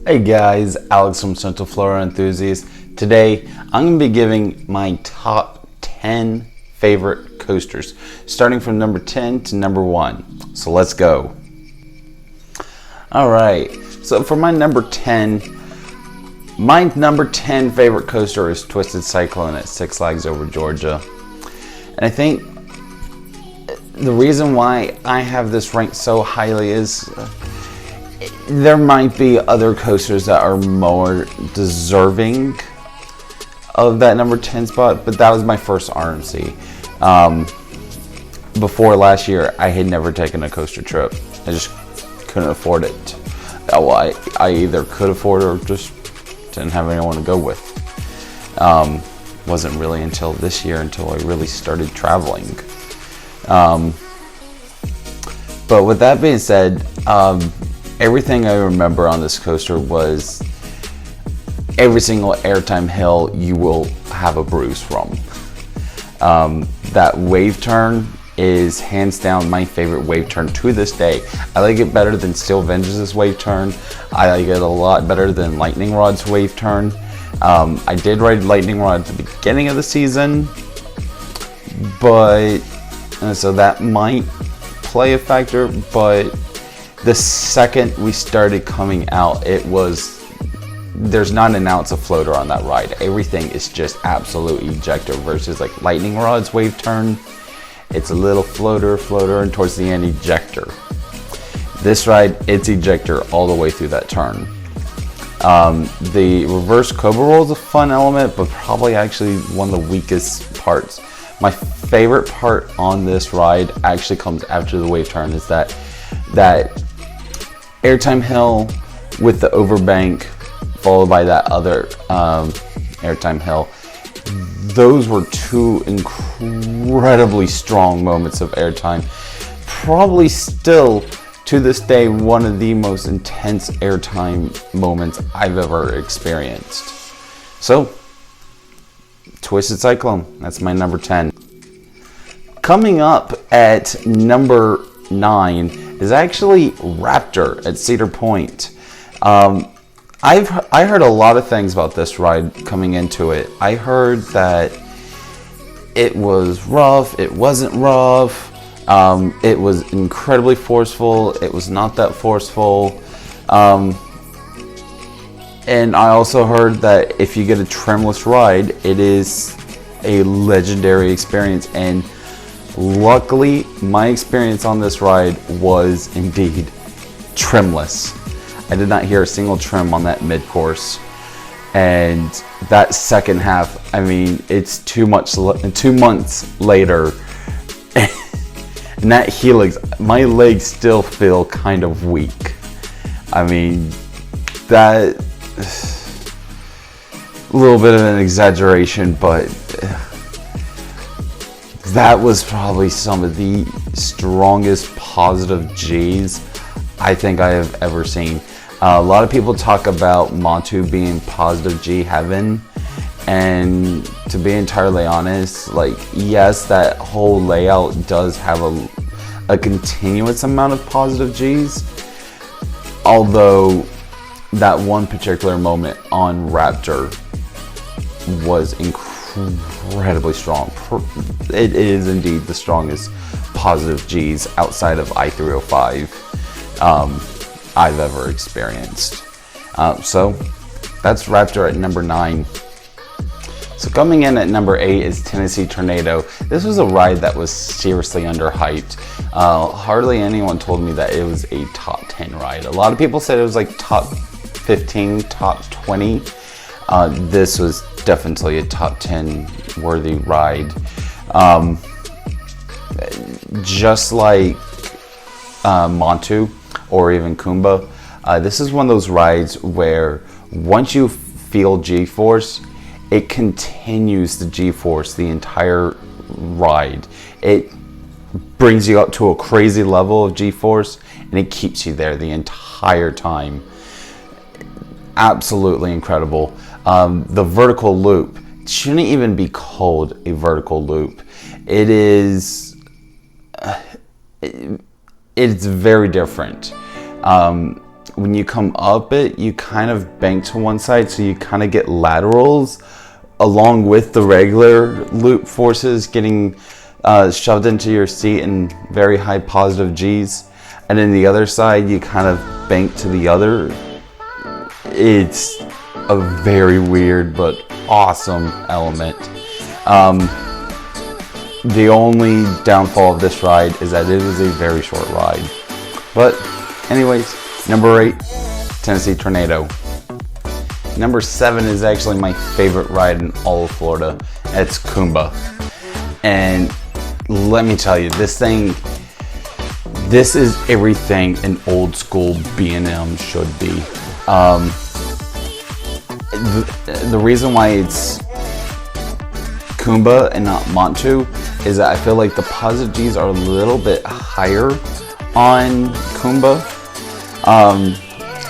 Hey guys, Alex from Central Florida Enthusiast. Today, I'm going to be giving my top 10 favorite coasters, starting from number 10 to number 1. So let's go. Alright, so for my number 10 favorite coaster is Twisted Cyclone at Six Flags Over Georgia. And I think the reason why I have this ranked so highly is there might be other coasters that are more deserving of that number 10 spot, but that was my first RMC. Before last year, I had never taken a coaster trip. I just couldn't afford it. Well, I either could afford it or just didn't have anyone to go with. Wasn't really until this year until I really started traveling. But with that being said, everything I remember on this coaster was every single airtime hill you will have a bruise from. That wave turn is hands down my favorite wave turn to this day. I like it better than Steel Vengeance's wave turn. I like it a lot better than Lightning Rod's wave turn. I did ride Lightning Rod at the beginning of the season, but so that might play a factor, but the second we started coming out, there's not an ounce of floater on that ride. Everything is just absolute ejector versus like Lightning Rod's wave turn. It's a little floater, and towards the end ejector. This ride, it's ejector all the way through that turn. The reverse Cobra roll is a fun element, but probably actually one of the weakest parts. My favorite part on this ride actually comes after the wave turn, is that airtime hill with the overbank followed by that other airtime hill. Those were two incredibly strong moments of airtime. Probably still to this day one of the most intense airtime moments I've ever experienced. So Twisted Cyclone, that's my number 10. Coming up at number 9 is actually Raptor at Cedar Point. I heard a lot of things about this ride coming into it. I heard that it was rough, it wasn't rough, it was incredibly forceful, it was not that forceful. And I also heard that if you get a trimless ride, it is a legendary experience. And luckily, my experience on this ride was indeed trimless. I did not hear a single trim on that mid-course. And that second half, I mean, it's 2 months later. And that helix, my legs still feel kind of weak. I mean, that, a little bit of an exaggeration, but that was probably some of the strongest positive G's I think I have ever seen. A lot of people talk about Montu being positive G heaven, and to be entirely honest, like, yes, that whole layout does have a continuous amount of positive G's, although that one particular moment on Raptor was incredibly strong. It is indeed the strongest positive G's outside of I-305 I've ever experienced. So that's Raptor at number 9. So coming in at number 8 is Tennessee Tornado. This was a ride that was seriously underhyped. Hardly anyone told me that it was a top 10 ride. A lot of people said it was like top 15, top 20. This was definitely a top 10 worthy ride. Just like Montu or even Kumba, this is one of those rides where once you feel G-force, it continues the G-force the entire ride. It brings you up to a crazy level of G-force, and it keeps you there the entire time. Absolutely incredible. The vertical loop shouldn't even be called a vertical loop. It is, it's very different. when you come up it, you kind of bank to one side, so you kind of get laterals along with the regular loop forces getting shoved into your seat in very high positive G's. And then the other side, you kind of bank to the other. It's a very weird but awesome element. The only downfall of this ride is that it is a very short ride. But anyways, number 8, Tennessee Tornado. Number 7 is actually my favorite ride in all of Florida. It's Kumba. And let me tell you, this is everything an old school B&M should be. The reason why it's Kumba and not Montu is that I feel like the positive G's are a little bit higher on Kumba.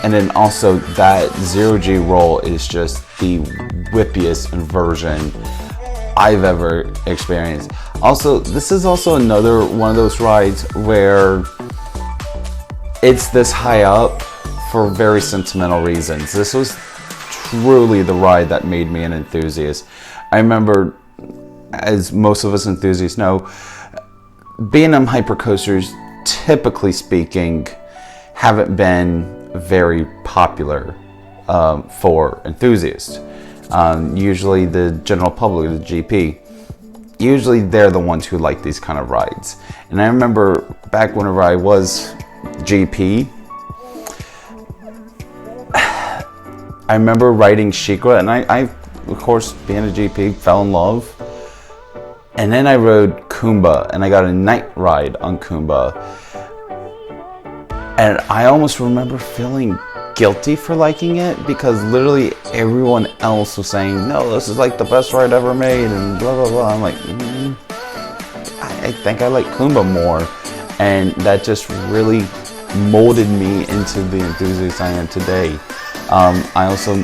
And then also that 0G roll is just the whippiest version I've ever experienced. Also, this is also another one of those rides where it's this high up for very sentimental reasons. This was truly the ride that made me an enthusiast. I remember, as most of us enthusiasts know, B&M hypercoasters, typically speaking, haven't been very popular for enthusiasts. Usually the general public, the GP, usually they're the ones who like these kind of rides. And I remember back whenever I was GP, I remember riding SheiKra, and I of course, being a GP, fell in love. And then I rode Kumba, and I got a night ride on Kumba. And I almost remember feeling guilty for liking it, because literally everyone else was saying, no, this is like the best ride ever made, and blah, blah, blah. I'm like, I think I like Kumba more. And that just really molded me into the enthusiast I am today. I also,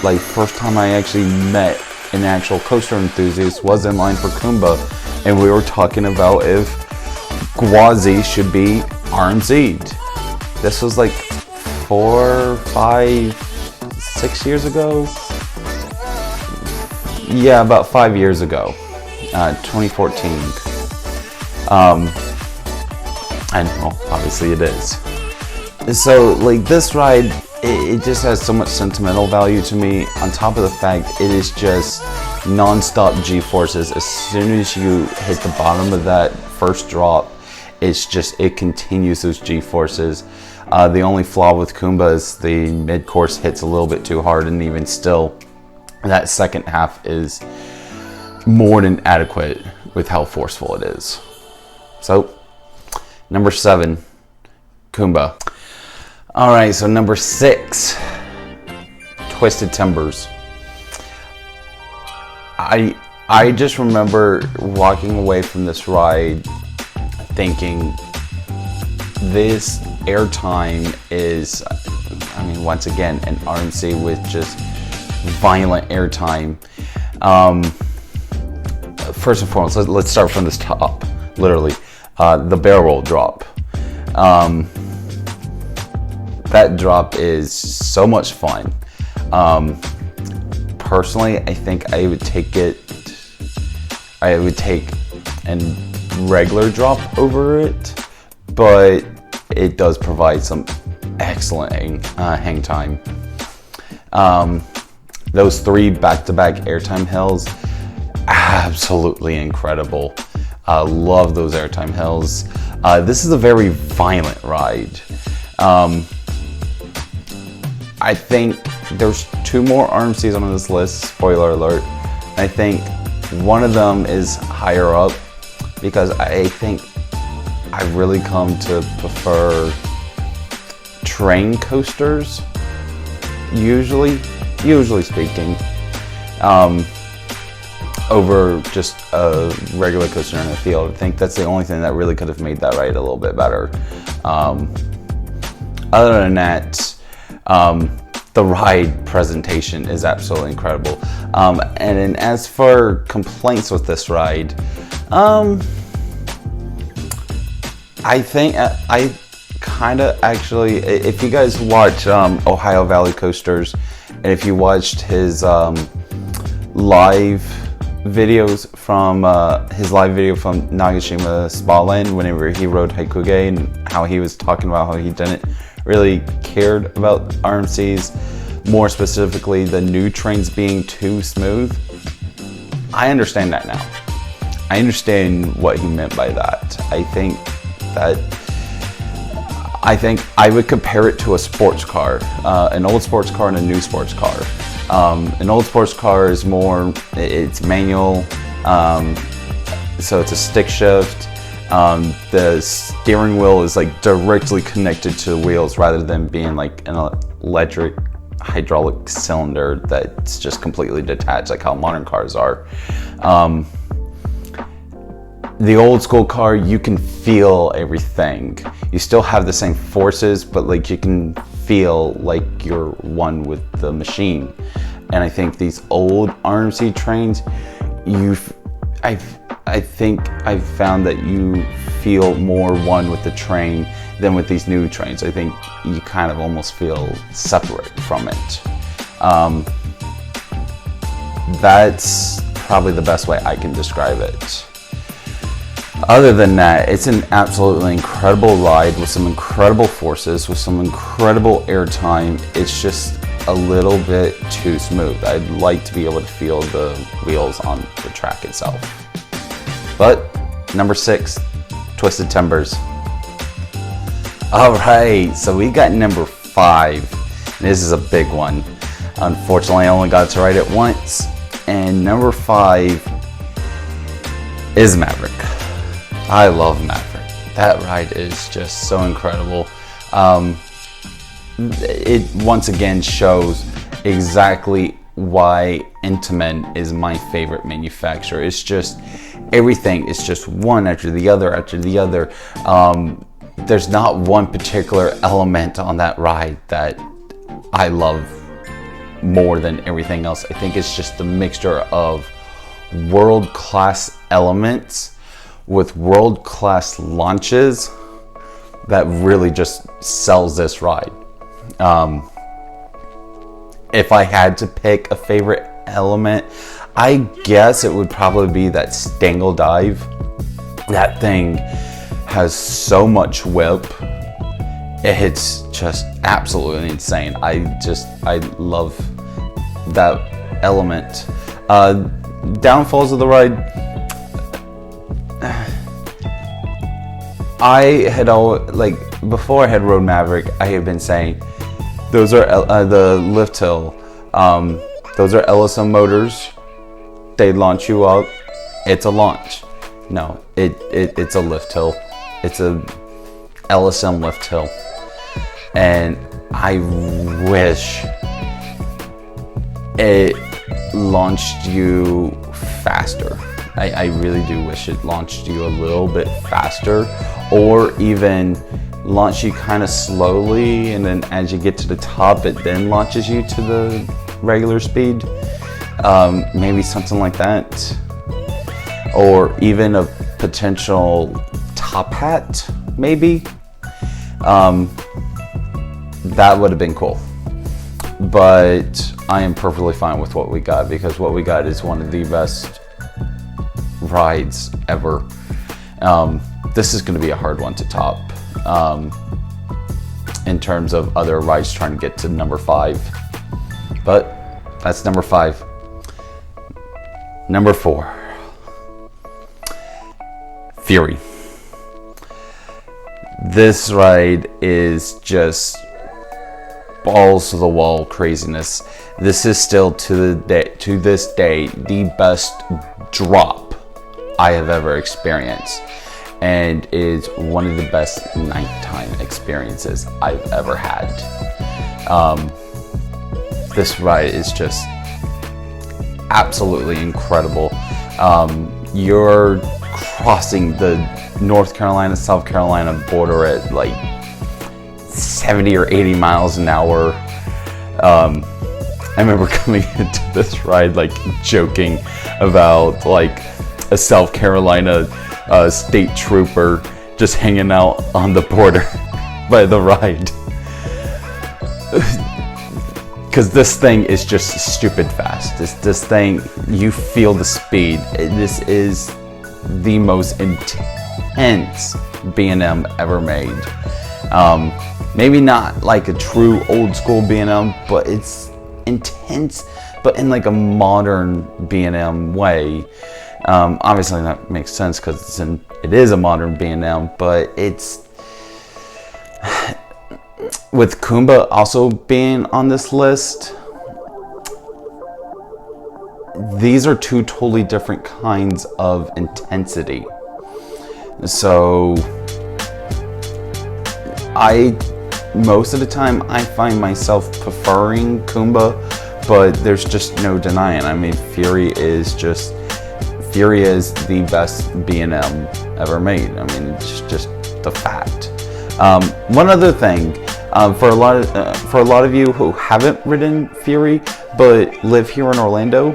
like, first time I actually met an actual coaster enthusiast was in line for Kumba, and we were talking about if Gwazi should be RMZ'd. This was like 4, 5, 6 years ago. Yeah, about 5 years ago, 2014. And well, obviously it is. So like this ride, it just has so much sentimental value to me, on top of the fact it is just non-stop G-forces. As soon as you hit the bottom of that first drop, it continues those G-forces. The only flaw with Kumba is the mid-course hits a little bit too hard, and even still, that second half is more than adequate with how forceful it is. So, number 7, Kumba. All right, so number 6, Twisted Timbers. I just remember walking away from this ride thinking, this airtime is, I mean, once again, an RMC with just violent airtime. First and foremost, let's start from this top, literally, the barrel roll drop. That drop is so much fun. Personally, I think I would take a regular drop over it, but it does provide some excellent hang time. Those 3 back-to-back airtime hills, absolutely incredible. I love those airtime hills. This is a very violent ride. I think there's 2 more RMCs on this list, spoiler alert. I think one of them is higher up, because I think I've really come to prefer train coasters, usually speaking, over just a regular coaster in a field. I think that's the only thing that really could have made that ride a little bit better. Other than that, the ride presentation is absolutely incredible. And then as for complaints with this ride, I think kind of actually, if you guys watch Ohio Valley Coasters, and if you watched his live videos from his live video from Nagashima Spa Land whenever he rode Haikuge, and how he was talking about how he didn't really cared about RMCs, more specifically the new trains being too smooth. I understand that now. I understand what he meant by that. I think I would compare it to a sports car, an old sports car and a new sports car. An old sports car is more, it's manual, so it's a stick shift. The steering wheel is like directly connected to the wheels rather than being like an electric hydraulic cylinder that's just completely detached like how modern cars are. The old school car, you can feel everything. You still have the same forces, but like you can feel like you're one with the machine. And I think these old RMC trains, I think I've found that you feel more one with the train than with these new trains. I think you kind of almost feel separate from it. That's probably the best way I can describe it. Other than that, it's an absolutely incredible ride with some incredible forces, with some incredible airtime. It's just a little bit too smooth. I'd like to be able to feel the wheels on the track itself. But number 6, Twisted Timbers. All right, so we got number 5. This is a big one. Unfortunately, I only got to ride it once. And number 5 is Maverick. I love Maverick. That ride is just so incredible. It once again shows exactly why Intamin is my favorite manufacturer. It's just everything is just one after the other after the other. There's not one particular element on that ride that I love more than everything else. I think it's just the mixture of world-class elements with world-class launches that really just sells this ride. If I had to pick a favorite element, I guess it would probably be that Stangle Dive. That thing has so much whip. It's just absolutely insane. I love that element. Downfalls of the ride. I had before I had rode Maverick, I had been saying those are the lift hill. Those are LSM motors. They launch you up. It's a launch. No, it's a lift hill. It's a LSM lift hill, and I wish it launched you faster. I really do wish it launched you a little bit faster, or even launch you kind of slowly, and then as you get to the top, it then launches you to the regular speed. Maybe something like that, or even a potential top hat, maybe. That would have been cool, but I am perfectly fine with what we got, because what we got is one of the best rides ever. This is going to be a hard one to top in terms of other rides trying to get to number 5, but that's number 5. Number 4, Fury. This ride is just balls to the wall craziness. This is still to this day the best drop I have ever experienced, and is one of the best nighttime experiences I've ever had. This ride is just absolutely incredible. You're crossing the North Carolina, South Carolina border at like 70 or 80 miles an hour. I remember coming into this ride like joking about like a South Carolina state trooper just hanging out on the border by the ride. Because this thing is just stupid fast. This thing, you feel the speed. This is the most intense B&M ever made. Maybe not like a true old school B&M, but it's intense, but in like a modern B&M way. Obviously that makes sense because it is a modern B&M, but it's with Kumba also being on this list. These are two totally different kinds of intensity. So most of the time I find myself preferring Kumba, but there's just no denying. I mean, Fury is the best B&M ever made. I mean, it's just the fact. One other thing, for a lot of you who haven't ridden Fury but live here in Orlando,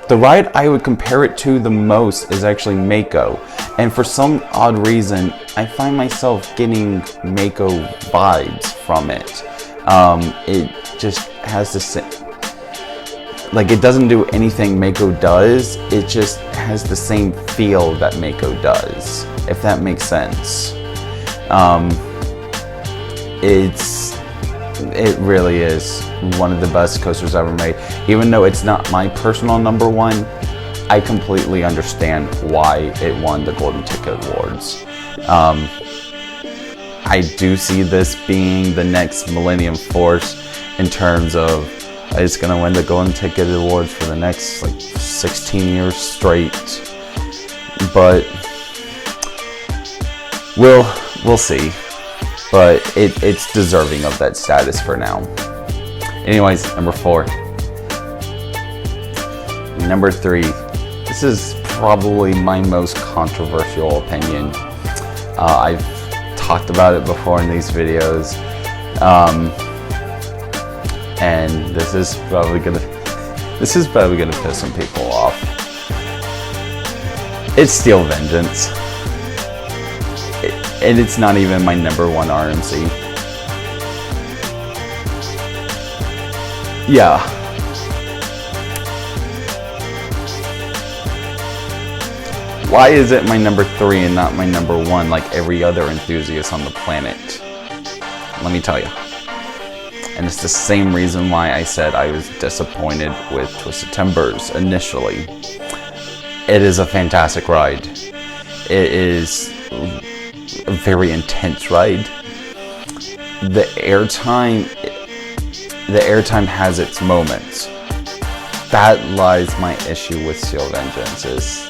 the ride I would compare it to the most is actually Mako, and for some odd reason I find myself getting Mako vibes from it. It just has the same, like, it doesn't do anything Mako does, it just has the same feel that Mako does, if that makes sense. It really is one of the best coasters ever made. Even though it's not my personal number one, I completely understand why it won the Golden Ticket Awards. I do see this being the next Millennium Force in terms of it's gonna win the Golden Ticket Awards for the next like 16 years straight. But we'll see. But it's deserving of that status for now. Anyways, number 4. Number 3. This is probably my most controversial opinion. I've talked about it before in these videos. And this is probably gonna piss some people off. It's Steel Vengeance. And it's not even my number one RMC. Yeah. Why is it my number 3 and not my number 1 like every other enthusiast on the planet? Let me tell you. And it's the same reason why I said I was disappointed with Twisted Timbers initially. It is a fantastic ride. It is a very intense ride. The airtime has its moments. That lies my issue with Steel Vengeance is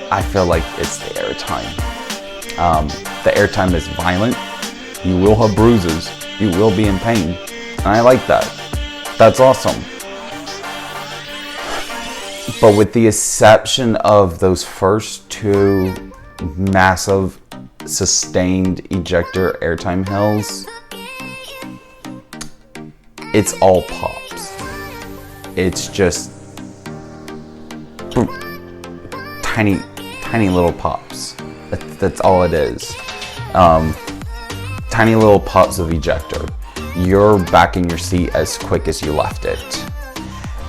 I feel like it's the airtime. The airtime is violent. You will have bruises. You will be in pain. And I like that. That's awesome. But with the exception of those first 2 massive sustained ejector airtime hills, it's all pops. It's just tiny little pops. That's all it is. Tiny little pops of ejector. You're back in your seat as quick as you left it.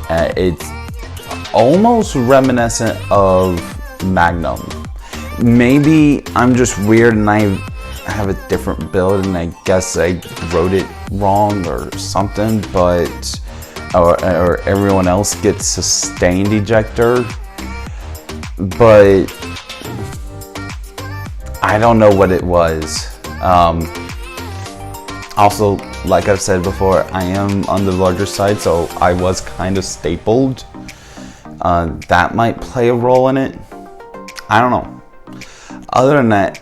It's almost reminiscent of Magnum. Maybe I'm just weird and I have a different build and I guess I wrote it wrong or something, but or everyone else gets sustained ejector, but I don't know what it was. Also, like I've said before, I am on the larger side, so I was kind of stapled. That might play a role in it. I don't know. Other than that,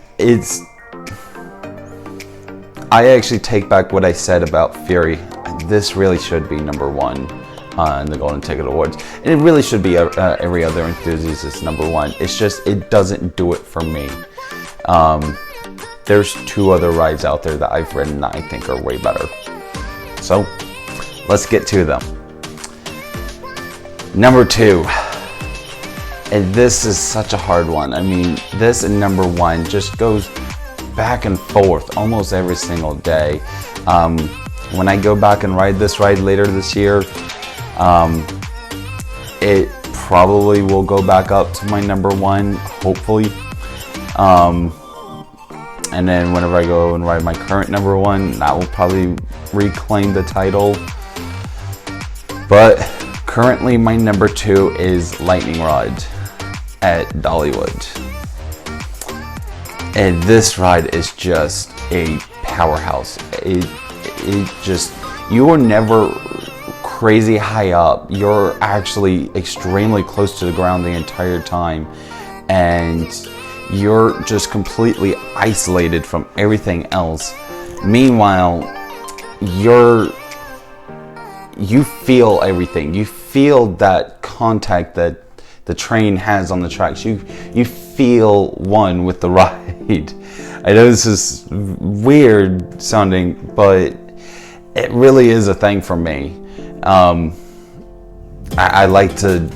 I actually take back what I said about Fury. This really should be number 1 in the Golden Ticket Awards. And it really should be every other enthusiast's number 1. It's just, it doesn't do it for me. There's 2 other rides out there that I've ridden that I think are way better. So, let's get to them. Number 2. And this is such a hard one. I mean, this and number 1 just goes back and forth almost every single day. When I go back and ride this ride later this year, it probably will go back up to my number one, hopefully. And then whenever I go and ride my current number one, that will probably reclaim the title. But currently my number two is Lightning Rod at Dollywood. And this ride is just a powerhouse. It just, you are never crazy high up. You're actually extremely close to the ground the entire time. And you're just completely isolated from everything else. Meanwhile, you feel everything. You feel that contact that the train has on the tracks. You feel one with the ride. I know this is weird sounding, but it really is a thing for me. I like to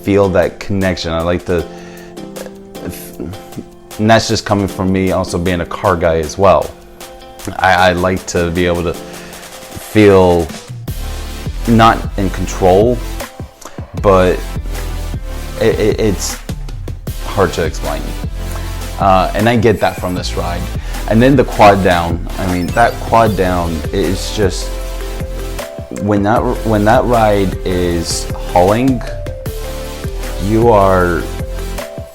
feel that connection. I like to, and that's just coming from me also being a car guy as well. I like to be able to feel not in control, but it's hard to explain. And I get that from this ride. And then the quad down. I mean, that quad down is just, when that ride is hauling, you are,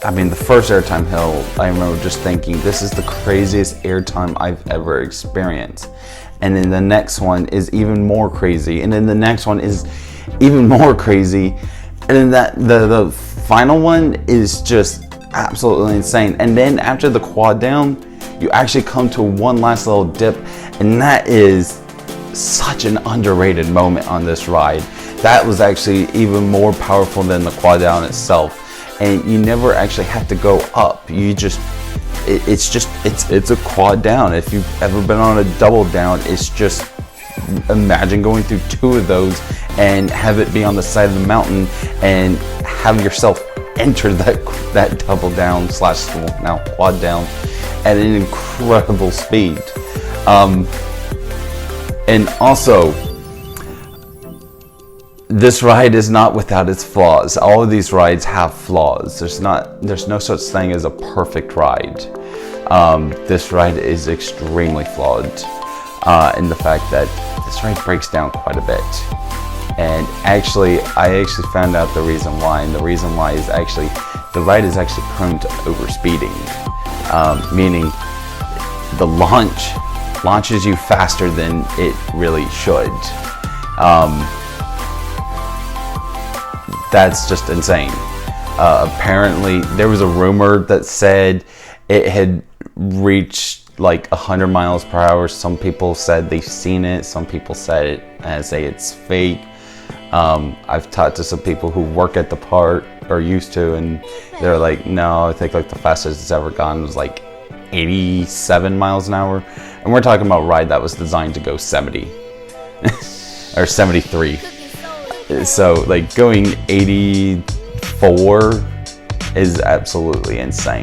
I mean, the first airtime hill, I remember just thinking, this is the craziest airtime I've ever experienced. And then the next one is even more crazy. And then the next one is even more crazy. And then the final one is just absolutely insane. And then after the quad down, you actually come to one last little dip. And that is such an underrated moment on this ride. That was actually even more powerful than the quad down itself. And you never actually have to go up. You just, it's a quad down. If you've ever been on a double down, it's just, imagine going through two of those and have it be on the side of the mountain and have yourself enter that double down slash now quad down at an incredible speed. And also, this ride is not without its flaws. All of these rides have flaws. There's no such thing as a perfect ride. This ride is extremely flawed in the fact that this ride breaks down quite a bit. And actually, I found out the reason why. And the reason why is actually, the ride is actually prone to overspeeding. Meaning, the launches you faster than it really should. That's just insane. Apparently, there was a rumor that said it had reached like 100 miles per hour. Some people said they've seen it. Some people say it's fake. I've talked to some people who work at the park or used to, and they're like, no, I think like the fastest it's ever gone was like 87 miles an hour. And we're talking about a ride that was designed to go 70 or 73. So like going 84 is absolutely insane.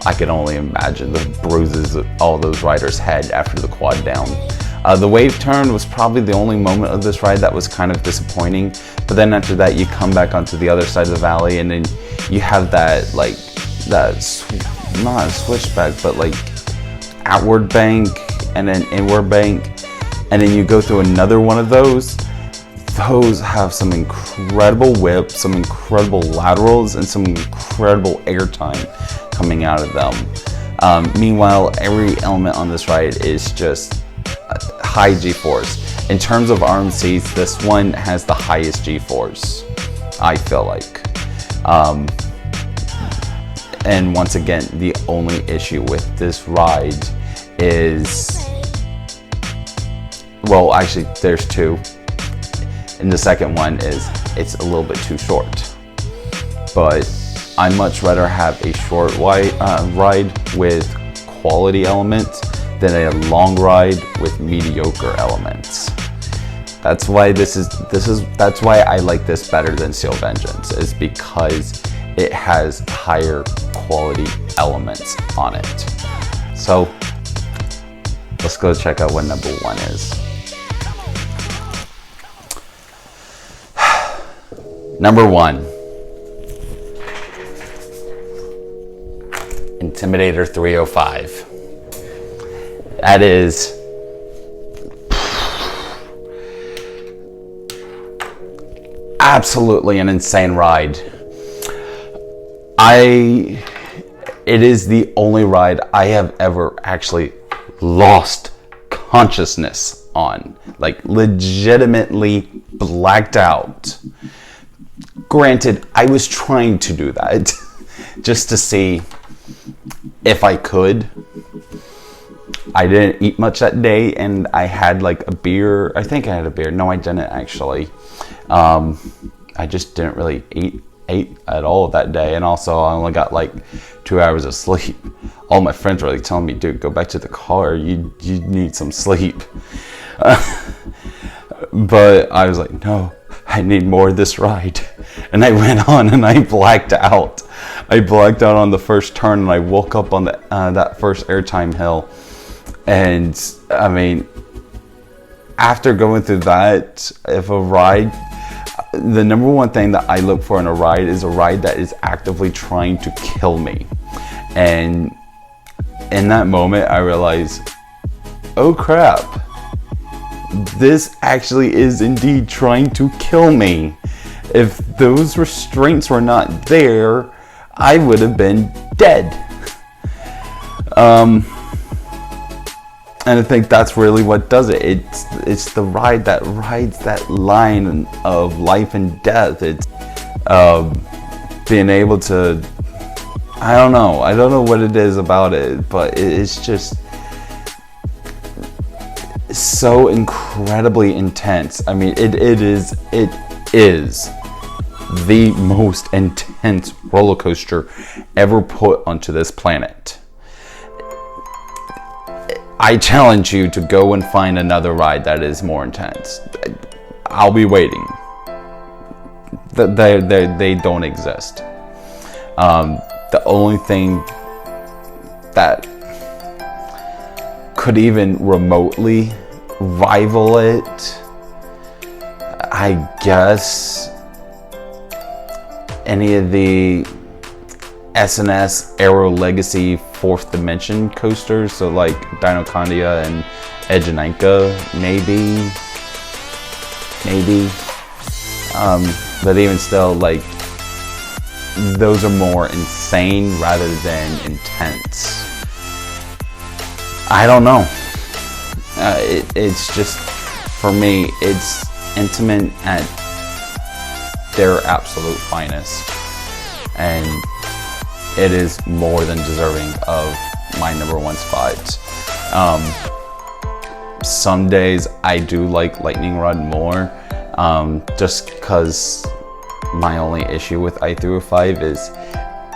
I can only imagine the bruises that all those riders had after the quad down. The wave turn was probably the only moment of this ride that was kind of disappointing. But then after that, you come back onto the other side of the valley, and then you have that not a switchback, but like outward bank and then inward bank, and then you go through another one of those. Those have some incredible whips, some incredible laterals, and some incredible airtime coming out of them. Meanwhile, every element on this ride is just high G-force. In terms of RMCs, this one has the highest G-force, I feel like. And once again, the only issue with this ride is, well, actually, there's two. And the second one is it's a little bit too short. But I'd much rather have a short ride with quality elements than a long ride with mediocre elements. That's why that's why I like this better than Steel Vengeance, is because it has higher quality elements on it. So let's go check out what number 1 is. Number 1. Intimidator 305. That is absolutely an insane ride. It is the only ride I have ever actually lost consciousness on. Like, legitimately blacked out. Granted, I was trying to do that just to see if I could. I didn't eat much that day, and I had like a beer. I think I had a beer. No, I didn't actually. I just didn't really eat at all that day, and also I only got like 2 hours of sleep. All my friends were like telling me, dude, go back to the car, you need some sleep. But I was like, no, I need more of this ride. And I went on and I blacked out. I blacked out on the first turn, and I woke up on that first airtime hill. And I mean, after going through that, if a ride, the number one thing that I look for in a ride is a ride that is actively trying to kill me. And in that moment, I realized, oh crap, this actually is indeed trying to kill me. If those restraints were not there, I would have been dead. And I think that's really what does it. It's the ride that rides that line of life and death. It's being able to, I don't know what it is about it, but it's just so incredibly intense. I mean, it is the most intense roller coaster ever put onto this planet. I challenge you to go and find another ride that is more intense. I'll be waiting. They don't exist. The only thing that could even remotely rival it, I guess, any of the SNS Aero Legacy 4th Dimension coasters, so like Dinocondia and Edgeninka, maybe. But even still, like, those are more insane rather than intense. I don't know. It's just, for me, it's intimate at their absolute finest. And it is more than deserving of my number 1 spot. Some days I do like Lightning Rod more, just because my only issue with I-305 is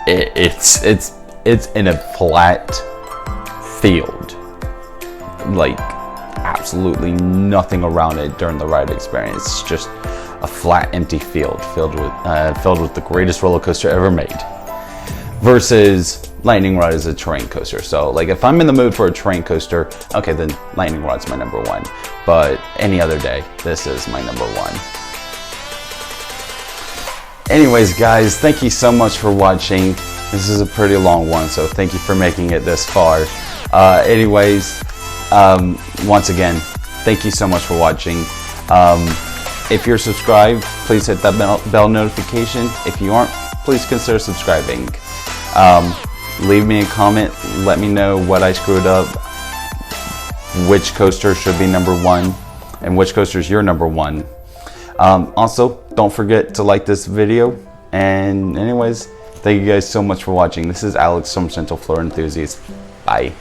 it's in a flat field, like absolutely nothing around it during the ride experience. It's just a flat, empty field filled with the greatest roller coaster ever made. Versus Lightning Rod is a terrain coaster. So like, if I'm in the mood for a terrain coaster, okay, then Lightning Rod's my number 1. But any other day, this is my number 1. Anyways, guys, thank you so much for watching. This is a pretty long one, so thank you for making it this far. Once again, thank you so much for watching. If you're subscribed, please hit that bell notification. If you aren't, please consider subscribing. Leave me a comment, let me know what I screwed up, which coaster should be number 1, and which coaster is your number 1. Also, don't forget to like this video, and anyways, thank you guys so much for watching. This is Alex from Central Floor Enthusiast. Bye.